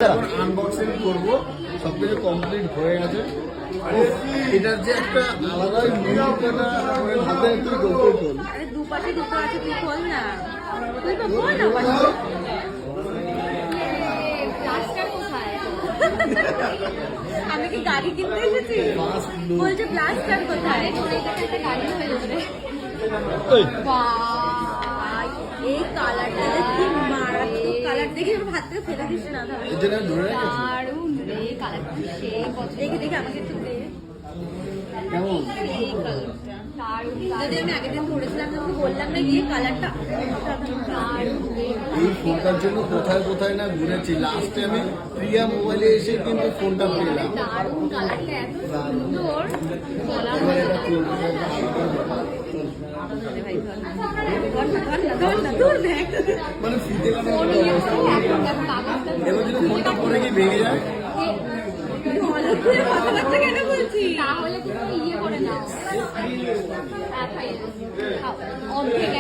এখন আনবক্সিং করবো, সবকিছু কমপ্লিট হয়ে গেছে। এটার যে একটা আলাদাই মিউজিকটা হাতে একটু গোল খোল। আরে দুপাশে দুটো আছে, তুই খোল না, তুই তো খোল না পাশে। প্লাস্টার কোথায়? আমি কি গাড়ি কিনতে এসেছি? বলছে প্লাস্টার কোথায়? গাড়ি হয়ে যাবে। এই কালারটা দেখি মারাত্মক কালার, দেখি আমার হাত থেকে ফেলে দিস না। দারুণ রে কালারটা, সেই দেখে দেখে আমাকে একটু দে। কেমন যদি আমি আগের দিন পড়েছিলাম, তোমাকে বললাম না গিয়ে কালারটা এই ফোনটার জন্য কোথায় কোথায় না ঘুরেছি। লাস্টে আমি প্রিয়া মোবাইলে এসে কিন্তু ফোনটা পেলাম। দারুণ কালারটা, এত সুন্দর। মানে ফিতে এবার যদি ফোনটা পরে গিয়ে ভেঙে যায়, কেন বলছি? তাহলে তুমি ইয়ে করে নাও, অর্ধেক